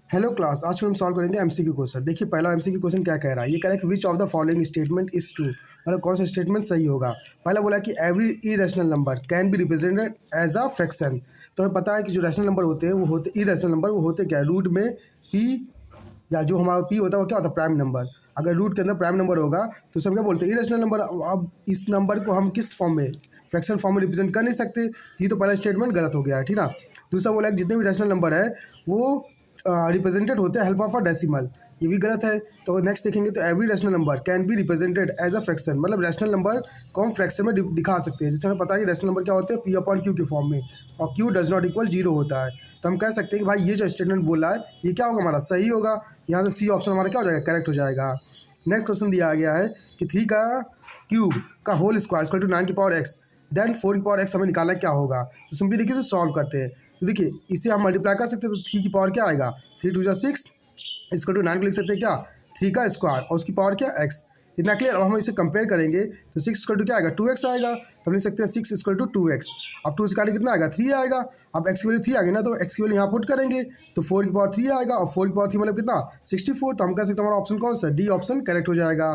Hello class, आज हम solve करेंगे एमसीक्यू क्वेश्चन। देखिए पहला एमसीक्यू क्वेश्चन क्या कह रहा है, ये कह रहा है कि which of the following statement is true, मतलब कौन सा स्टेटमेंट सही होगा। पहला बोला कि every irrational number can be represented as a fraction. तो हमें पता है कि जो रैशनल नंबर होते हैं वो होते इरेशनल नंबर, वो होते क्या है, रूट में पी, या जो हमारा पी होता है वो क्या होता है, प्राइम नंबर। अगर रूट के अंदर प्राइम नंबर होगा तो उसे हम क्या बोलते हैं, इरेशनल नंबर। अब इस नंबर को हम किस फॉर्म में, फ्रैक्शन फॉर्म में रिप्रेजेंट कर नहीं सकते। ये तो पहला स्टेटमेंट गलत हो गया है, ठीक ना। दूसरा बोला कि जितने भी रैशनल नंबर है वो रिप्रेजेंटेड होते हैं हेल्प ऑफ अ डेसिमल, ये भी गलत है। तो नेक्स्ट देखेंगे तो every rational number can be represented as a fraction, मतलब रैशनल नंबर को हम फ्रैक्शन में दिखा सकते हैं। जिससे हमें पता है कि रैशनल नंबर क्या होते हैं, पी अपॉन क्यू के फॉर्म में, और Q does not equal zero होता है। तो हम कह सकते हैं कि भाई ये जो स्टेटमेंट बोला है ये क्या होगा, हमारा सही होगा। यहाँ से सी ऑप्शन हमारा क्या हो जाएगा, करेक्ट हो जाएगा। नेक्स्ट क्वेश्चन दिया गया है कि 3 का क्यूब का होल स्क्वायर इक्वल टू 9 की पावर एक्स, देन 4 की पावर एक्स हमें निकालना क्या होगा। तो सिंपली देखिए तो सॉल्व करते हैं। तो देखिए इसे हम मल्टीप्लाई कर सकते हैं, तो 3 की पावर क्या आएगा, 3 2 6 इसको टू 9 को लिख सकते हैं क्या, 3 का स्क्वायर और उसकी पावर क्या, एक्स। इतना क्लियर। अब हम इसे कंपेयर करेंगे तो 6 इक्वल टू क्या आएगा, 2x आएगा। तो हम लिख सकते हैं 6 इक्वल टू 2x। अब 2 से काटे कितना आएगा, 3 आएगा। अब x की वैल्यू 3 आ गई ना, तो x की वैल्यू यहाँ पुट करेंगे तो 4 की पावर 3 आएगा, और 4 की पावर 3 मतलब कितना, 64। तो हम कह सकते हैं हमारा ऑप्शन कौन सा, डी ऑप्शन करेक्ट हो जाएगा।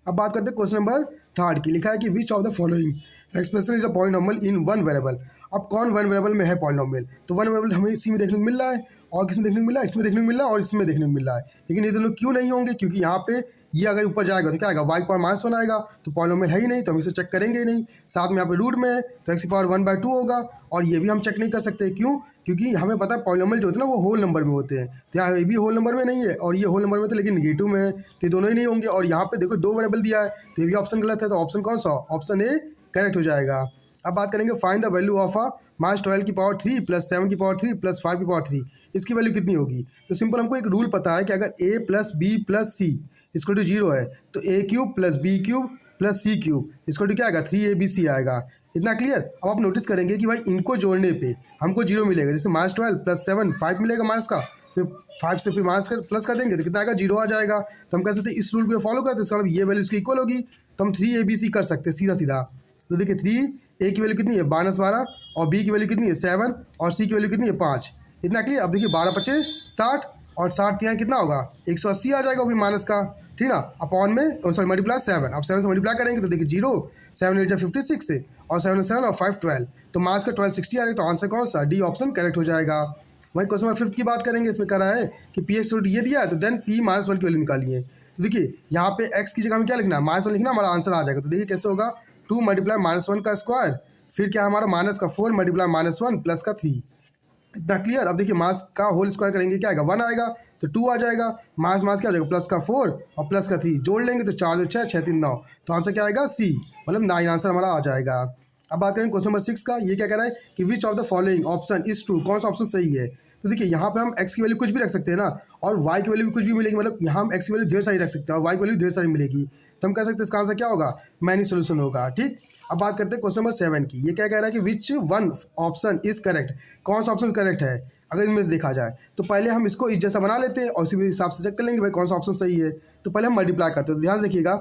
अब बात करते हैं क्वेश्चन नंबर 3 की। लिखा है कि which of the following expression is a polynomial in one variable. अब कौन वन वेरिएबल में है पॉलिनोमियल, तो वन वेरिएबल हमें इसी में देखने को मिल रहा है, और किसमें देखने को मिल रहा है, इसमें देखने को मिल रहा है और इसमें देखने को मिल रहा है। लेकिन ये दोनों क्यों नहीं होंगे, क्योंकि यहाँ पे ये अगर ऊपर जाएगा तो क्या आएगा, वाई पावर -1 आएगा, तो पॉलिनोमियल है ही नहीं, तो हम इसे चेक करेंगे ही नहीं। साथ में यहाँ पे रूट में है तो एक्स की पावर 1/2 होगा, और ये भी हम चेक नहीं कर सकते। क्यों, क्योंकि हमें पता है पॉलिनोमियल जो होते हैं ना वो होल नंबर में होते हैं। तो यहाँ ये भी होल नंबर में नहीं है और ये होल नंबर में तो लेकिन नेगेटिव में है, तो ये दोनों ही नहीं होंगे। और यहाँ पे देखो 2 वेरिएबल दिया है, तो ये भी ऑप्शन गलत है। तो ऑप्शन कौन सा, ऑप्शन ए करेक्ट हो जाएगा। अब बात करेंगे find the value of a -12 की पावर 3 प्लस 7 की पावर 3 प्लस 5 की पावर 3, इसकी वैल्यू कितनी होगी। तो सिंपल हमको एक रूल पता है कि अगर a plus B plus C इसको टू 0 है तो a cube plus B cube plus C cube इसको टू क्या आएगा, 3abc आएगा। इतना क्लियर। अब आप नोटिस करेंगे कि भाई इनको जोड़ने पे हमको 0 मिलेगा। जैसे -12 प्लस 7 5 मिलेगा माइनस का, फिर 5 से फिर माइनस कर प्लस कर देंगे तो कितना आएगा, 0 आ जाएगा। तो हम कह सकते हैं इस रूल को फॉलो करते हैं, इसका मतलब ये वैल्यू इसकी इक्वल होगी। तो हम 3abc कर सकते हैं सीधा सीधा। तो देखिए 3a की वैल्यू कितनी है, -12, और b की वैल्यू कितनी है, 7, और c की वैल्यू कितनी है, 5। इतना क्लियर। अब देखिए 12 × 5 = 60, और 60 यहाँ कितना होगा, 180 आ जाएगा वो भी माइनस का, ठीक ना। अपॉन में सॉरी मल्टीप्लाई 7, अब 7 से मल्टीप्लाई करेंगे तो देखिए 0 7 8 56 है, और 7 7 और 5 12, तो मार्क्स का 12 60 आ जाएगा। तो आंसर कौन सा, डी ऑप्शन करेक्ट हो जाएगा। वही क्वेश्चन नंबर 5 की बात करेंगे। इसमें कह रहा है कि पी एक्स ये दिया है तो देन p -1 की वैल्यू निकालिए। तो देखिए यहाँ पे x की जगह में क्या लिखना है, -1 लिखना, हमारा आंसर आ जाएगा। तो देखिए कैसे होगा, 2 मल्टीप्लाई -1 का स्क्वायर, फिर क्या हमारा माइनस का 4 मल्टीप्लाई -1 प्लस का 3। इतना क्लियर। अब देखिए मास का होल स्क्वायर करेंगे क्या आएगा, 1 आएगा, तो 2 आ जाएगा। मास मास क्या हो जाएगा, प्लस का 4 और प्लस का 3 जोड़ लेंगे तो 4 2 6 6 3 9, तो आंसर क्या आएगा, सी, मतलब 9 आंसर हमारा आ जाएगा। अब बात करें क्वेश्चन नंबर 6 का। ये क्या कह रहा है कि which of the following option is true, कौन सा ऑप्शन सही है। तो देखिए यहाँ पे हम x की वैल्यू कुछ भी रख सकते हैं ना, और y की वैल्यू भी कुछ भी मिलेगी, मतलब यहाँ हम x की वैल्यू ढेर सारी रख सकते हैं और y की वैल्यू ढेर सारी मिलेगी। तो हम कह सकते हैं इसका आंसर क्या होगा, मैनी सोल्यूशन होगा, ठीक। अब बात करते हैं क्वेश्चन नंबर 7 की। ये क्या कह रहा है कि which one option is correct, कौन सा ऑप्शन करेक्ट है अगर इनमें से देखा जाए। तो पहले हम इसको इस जैसा बना लेते हैं और उसी हिसाब से चेक कर लेंगे भाई कौन सा ऑप्शन सही है। तो पहले हम मल्टीप्लाई करते हैं, तो ध्यान से देखिएगा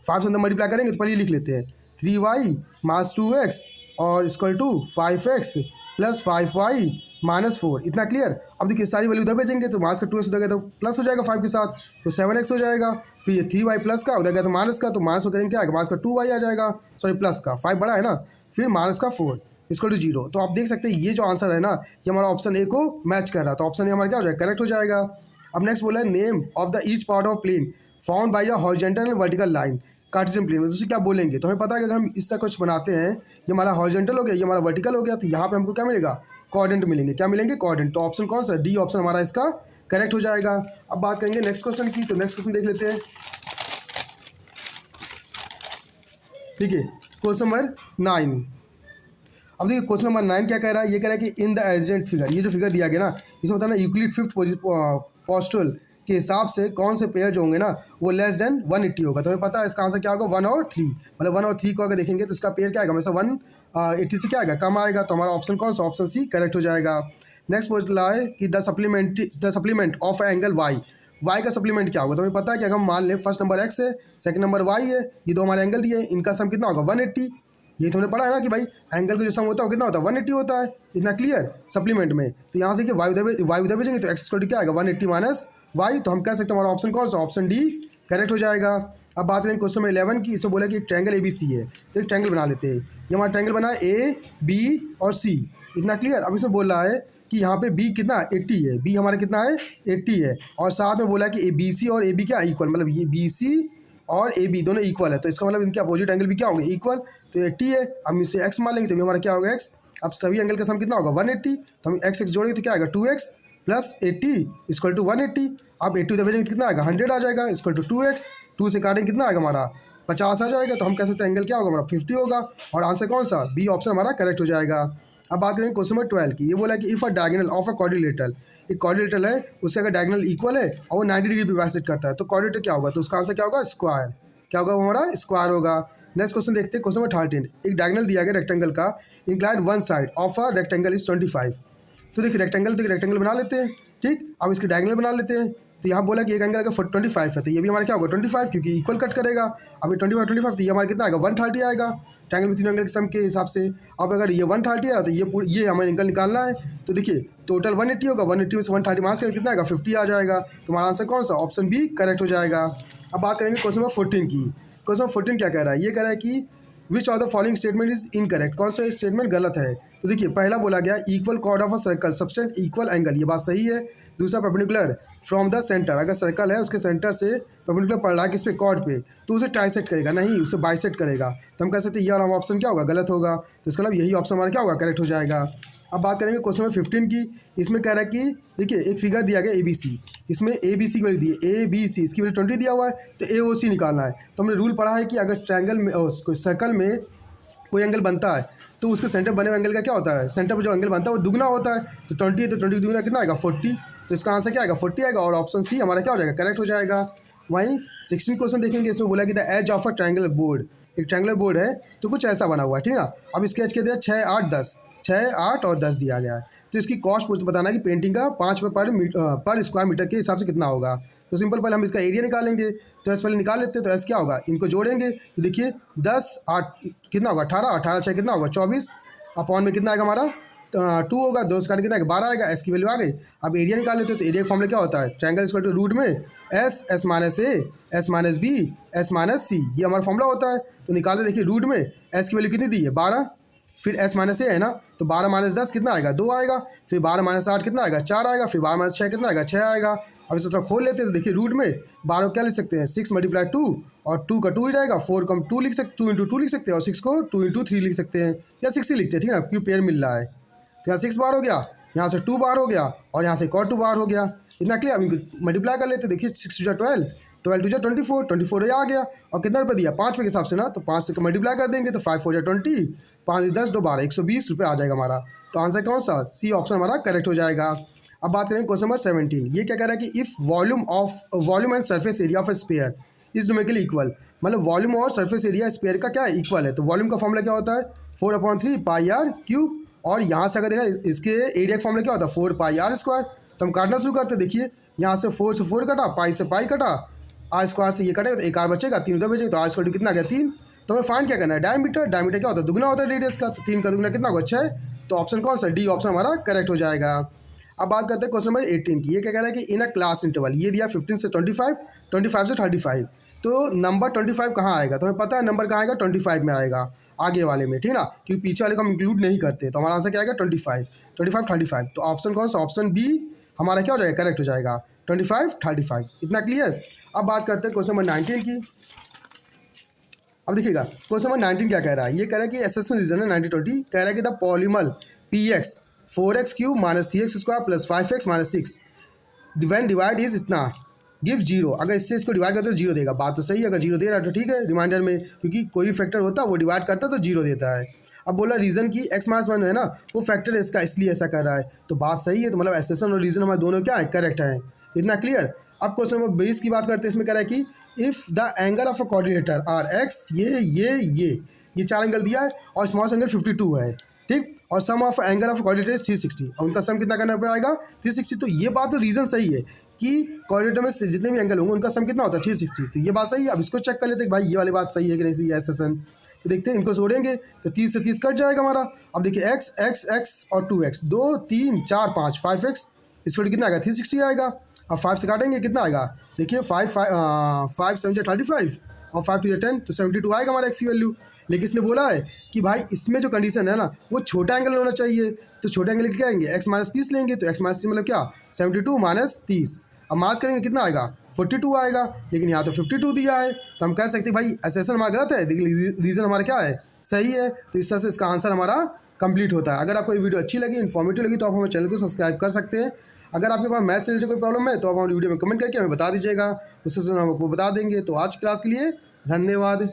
5 से अंदर मल्टीप्लाई करेंगे तो पहले लिख लेते हैं 3y माइनस 2x और equal to 5x plus 5y minus 4। इतना क्लियर। अब देखिए सारी वैल्यू उधर भेजेंगे तो माइनस का 2x उधर गया तो प्लस हो जाएगा 5 के साथ, तो 7x हो जाएगा। फिर ये 3y प्लस का उधर गया तो माइनस का, तो माइनस को करेंगे क्या आएगा, माइनस का 2y आ जाएगा, सॉरी प्लस का 5 बड़ा है ना, फिर माइनस का 4 इक्वल टू 0। तो आप देख सकते हैं ये जो आंसर है ना, ये हमारा ऑप्शन ए को मैच कर रहा है, तो ऑप्शन ए हमारा क्या हो जाएगा, करेक्ट हो जाएगा। अब नेक्स्ट बोला है name of the each part of plane found by a horizontal and vertical line Cartesian plane में। तो क्या बोलेंगे, तो हमें पता है कि अगर हम इससे कुछ बनाते हैं, ये हमारा हॉरिजॉन्टल हो गया, ये हमारा वर्टिकल हो गया, तो यहाँ पे हमको क्या मिलेगा, कोऑर्डिनेट मिलेंगे। क्या मिलेंगे, कोऑर्डिनेट। तो ऑप्शन कौन सा, डी ऑप्शन हमारा इसका करेक्ट हो जाएगा। अब बात करेंगे नेक्स्ट क्वेश्चन की। तो नेक्स्ट क्वेश्चन देख लेते हैं, ठीक है, क्वेश्चन नंबर 9। अब देखिए क्वेश्चन नंबर 9 क्या कह रहा है, ये कह रहा है कि इन द एडजेंट फिगर, ये जो फिगर दिया गया ना, इसमें बताना यूक्लिड 5th पोस्टुल के हिसाब से कौन से पेयर जो होंगे ना वो लेस देन 180 होगा। तो हमें पता है इसका आंसर क्या होगा, 1 और 3, मतलब 1 और 3 को अगर देखेंगे तो इसका पेयर क्या आएगा, हमेशा 180 से क्या आएगा, कम आएगा। तो हमारा ऑप्शन कौन सा, ऑप्शन सी करेक्ट हो जाएगा। नेक्स्ट बोला है कि the supplement of angle Y का सप्लीमेंट क्या होगा। तो हमें पता है कि अगर हम मान लें फर्स्ट नंबर एक्स है, सेकंड नंबर वाई है, ये दो हमारे एंगल दिए हैं, इनका सम कितना होगा, 180। ये तुमने पढ़ा है ना कि भाई एंगल का जो सम होता है वो कितना होता है 180 होता है, इतना क्लियर सप्लीमेंट में। तो यहाँ से कि वाई उधर भेजेंगे तो एक्स इक्वल टू क्या आएगा 180 माइनस वाई। तो हम कह सकते हैं हमारा ऑप्शन कौन सा, ऑप्शन डी करेक्ट हो जाएगा। अब बात करें क्वेश्चन नंबर 11 की। इसमें बोला कि एक ट्रायंगल ABC है, तो एक ट्रायंगल बना लेते हैं। ये हमारा ट्रायंगल बना है A B और C, इतना क्लियर। अब इसमें बोल रहा है कि यहाँ पे B कितना 80 है, B हमारा कितना है 80 है, और साथ में बोला है कि BC और AB क्या इक्वल, मतलब ये BC और AB दोनों इक्वल है, तो इसका मतलब इनके अपोजिट एंगल भी क्या होंगे इक्वल। तो 80 है, हम इससे x मान लेंगे तो भी हमारा क्या होगा x। अब सभी एंगल का सम कितना होगा 180, तो हम x जोड़ेंगे तो क्या आएगा 2x प्लस 80 इक्वल टू 180। अब 80 उधर भेजेंगे तो कितना आएगा 100 आ जाएगा इक्वल टू 2x, 2 से काटेंगे कितना आएगा हमारा 50 आ जाएगा। तो हम कह सकते हैं एंगल क्या होगा हमारा 50 होगा, और आंसर कौन सा बी ऑप्शन हमारा करेक्ट हो जाएगा। अब बात करेंगे क्वेश्चन नंबर 12 की। ये बोला कि if a diagonal of a quadrilateral, एक क्वाड्रिलेटरल है उससे अगर डायगोनल इक्वल है और वो 90 डिग्री पे बाइसेक्ट करता है तो क्वाड्रिलेटर क्या होगा, तो उसका आंसर क्या होगा स्क्वायर, क्या होगा वो हमारा स्क्वायर होगा। नेक्स्ट क्वेश्चन देखते हैं क्वेश्चन नंबर 13। एक डायगोनल दिया गया रेक्टेंगल का, incline one side of a rectangle is 25। तो देखिए रेक्टेंगल बना लेते हैं, ठीक। अब इसके डायगोनल बना लेते हैं। तो यहाँ बोला कि एक एंगल अगर 25 है तो ये भी हमारा क्या होगा 25, क्योंकि इक्वल कट करेगा। अब ये 25 तो ये हमारा कितना आएगा 130 आएगा ट्रायंगल में तीनों एंगल के सम के हिसाब से। अब अगर ये 130 है तो ये हमें एंगल निकालना है। तो देखिए टोटल 180 होगा, 180 में से 130 माइनस करेंगे कितना आएगा 50 आ जाएगा। तो हमारा आंसर कौन सा ऑप्शन बी करेक्ट हो जाएगा। अब बात करेंगे क्वेश्चन नंबर 14 की। क्वेश्चन नंबर 14 क्या कह रहा है, ये कह रहा है कि which of the following statement is incorrect, कौन सा स्टेटमेंट गलत है। तो देखिए पहला बोला गया equal chord of a circle subtend equal angle, ये बात सही है। दूसरा परपेंडिकुलर फ्रॉम द सेंटर, अगर सर्कल है उसके सेंटर से परपेंडिकुलर पड़ रहा है किस पे कॉर्ड पे, तो उसे ट्राइसेक्ट करेगा, नहीं उसे बाइसेक्ट करेगा। तो हम कह सकते हैं ये वाला ऑप्शन क्या होगा गलत होगा, तो इसका मतलब यही ऑप्शन हमारा क्या होगा करेक्ट हो जाएगा। अब बात करेंगे क्वेश्चन नंबर 15 की। इसमें कह रहा है कि देखिए एक फिगर दिया गया ABC, इसमें ABC की वैल्यू दी है ABC, इसकी वैल्यू 20 दिया हुआ है, तो AOC निकालना है। तो हमने रूल पढ़ा है कि अगर ट्रायंगल में सर्कल में कोई एंगल बनता है तो उसके सेंटर बने हुए एंगल का क्या होता है, सेंटर पर जो एंगल बनता है वो दुगना होता है। तो 20 है तो 20 दुगना कितना आएगा 40, तो इसका आंसर क्या आएगा 40 आएगा, और ऑप्शन सी हमारा क्या हो जाएगा करेक्ट हो जाएगा। वहीं 16 क्वेश्चन देखेंगे, इसमें बोला कि the edge of a triangular board, एक ट्रायंगुलर बोर्ड है तो कुछ ऐसा बना हुआ है, ठीक है ना। अब इसके एज के दिया 6, 8, 10, 6, 8 और 10 दिया गया है। तो इसकी कॉस्ट बताना है कि पेंटिंग का 5 पर स्क्वायर मीटर के हिसाब से कितना होगा। तो सिंपल पहले हम इसका एरिया निकालेंगे, तो एस पहले निकाल लेते हैं। तो एस क्या होगा, इनको जोड़ेंगे तो देखिए 10, 8 कितना होगा 18, 18 6 कितना होगा 24, अपॉन में कितना आएगा हमारा 2 होगा, 2 से काट कितना 12 आएगा। एस की वैल्यू आ गई। अब एरिया निकाल लेते हैं, तो एरिया का फॉर्मूला क्या होता है ट्रायंगल इक्वल टू रूट में S minus A, S minus B, S minus C, ये हमारा फॉर्मूला होता है। तो निकालते देखिए रूट में एस की वैल्यू कितनी दी है 12, फिर एस माइनस ए है ना, तो 12 माइनस 10 कितना आएगा 2 आएगा, फिर 12 माइनस 8 कितना आएगा 4 आएगा, फिर 12 माइनस 6 कितना आएगा 6 आएगा। अब इसे थोड़ा खोल लेते हैं तो देखिए रूट में 12 क्या लिख सकते हैं 6 मल्टीप्लाई 2, और 2 का 2 ही रहेगा, 4 का 2 लिख सकते 2 इंटू 2 लिख सकते हैं, और 6 को 2 इंटू 3 लिख सकते हैं, या 6 ही लिखते हैं, ठीक है ना, क्यों पेयर मिल रहा है। तो यहाँ 6 बार हो गया, यहाँ से 2 बार हो गया, और यहाँ से एक और 2 बार हो गया, इतना क्लियर। अब इनको मल्टीप्लाई कर लेते हैं, देखिए 6 टू 12, 12 टू 24, 24 ये आ गया, और कितना रुपये दिया 5 रुपये के हिसाब से ना, तो 5 से मल्टीप्लाई कर देंगे तो 5 4 20, 5 10 2 12, 120 रुपये आ जाएगा हमारा। तो आंसर कौन सा सी ऑप्शन हमारा करेक्ट हो जाएगा। अब बात करेंगे क्वेश्चन नंबर 17। ये क्या कह रहा है कि if volume and surface area of A spare is numerically equal, मतलब वॉल्यूम और सरफेस एरिया स्पेयर का क्या है इक्वल है। तो वॉल्यूम का फॉर्मूला क्या होता है 4/3 पाई आर क्यूब, और यहाँ से अगर देखा इसके एरिया का फॉर्मूला क्या होता है 4 पाई आर स्क्वायर। तो हम काटना शुरू करते, देखिए यहाँ से 4 से 4 कटा, पाई से पाई कटा, आर स्क्वायर से ये कटेगा तो एक आर बचेगा, 3 उधर बचेगा, तो आर स्क्वायर कितना गया 3। तो हमें फाइंड क्या करना है डायमीटर, डायमीटर क्या होता है दुगना होता है रेडियस का, तो 3 का दुगना कितना होगा 6। तो ऑप्शन कौन सा डी ऑप्शन हमारा करेक्ट हो जाएगा। अब बात करते हैं क्वेश्चन नंबर 18 की। ये क्या कह रहा है कि इन अ क्लास इंटरवल, ये दिया 15 से 25, 25 से 35, तो नंबर 25 कहाँ आएगा, तो हमें पता है नंबर कहाँ आएगा 25 में आएगा आगे वाले में, ठीक है ना, क्योंकि पीछे वाले को हम इंक्लूड नहीं करते। तो हमारा आंसर क्या आएगा 25, 25, 35। तो ऑप्शन कौन सा ऑप्शन बी हमारा क्या हो जाएगा करेक्ट हो जाएगा 25, 35, इतना क्लियर। अब बात करते हैं क्वेश्चन नंबर 19 की। अब देखिएगा क्वेश्चन नंबर 19 क्या कह रहा है, ये कह रहा है कि एसेशन रीजन है 90/20, कह रहा है कि the polynomial px 4x cube minus 3x square plus 5x minus 6 divide divide is इतना गिव 0। अगर इससे इसको डिवाइड करते तो 0 देगा, बात तो सही है, अगर 0 दे रहा है तो ठीक है रिमाइंडर में, क्योंकि कोई भी फैक्टर होता है वो डिवाइड करता है तो 0 देता है। अब बोला रीज़न की x-1 है ना वो फैक्टर है इसका, इसलिए ऐसा कर रहा है, तो बात सही है। तो मतलब एसेशन और रीज़न हमारे दोनों क्या है करेक्ट है, इतना क्लियर। अब क्वेश्चन नंबर 20 की बात करते हैं। इसमें कह रहा है कि if the angle of a coordinator are x, ये 4 एंगल दिया है और स्मॉल एंगल 52 है, ठीक, और सम ऑफ एंगल ऑफ कोऑर्डिनेटर 360, और उनका सम कितना करना पड़ेगा 360। तो ये बात तो रीज़न सही है कि कोऑर्डिनेटर में जितने भी एंगल होंगे उनका सम कितना होता है 360, तो ये बात सही है। अब इसको चेक कर लेते हैं भाई ये वाली बात सही है कि नहीं सही है एसेशन। तो देखते हैं इनको जोड़ेंगे तो 30 से 30 कट जाएगा हमारा। अब देखिए एक्स एक्स एक्स और 2x, 2 3 4 5 5x, इसको कितना आएगा 360 आएगा। अब 5 से काटेंगे कितना आएगा, देखिए 5 7 35 और 5 2 10 तो 72 आएगा हमारा एक्स की वैल्यू। लेकिन इसने बोला है कि भाई इसमें जो कंडीशन है ना वो छोटा एंगल होना चाहिए, तो छोटा एंगल क्या आएंगे एक्स माइनस 30 लेंगे, तो एक्स माइनस 30 मतलब क्या 72 माइनस 30। अब मास करेंगे कितना आएगा 42 आएगा, लेकिन यहाँ तो 52 दिया है, तो हम कह सकते हैं भाई एसेसन हमारा गलत है, लेकिन रीज़न हमारा क्या है सही है। तो इस तरह से इसका आंसर हमारा कंप्लीट होता है। अगर आपको ये वीडियो अच्छी लगी, इन्फॉर्मेटिव लगी, तो आप हमारे चैनल को सब्सक्राइब कर सकते हैं। अगर आपके पास मैथ से रिलेटेड कोई प्रॉब्लम है तो आप हमारी वीडियो में कमेंट करके हमें बता दीजिएगा, उससे हम आपको बता देंगे। तो आज क्लास के लिए धन्यवाद।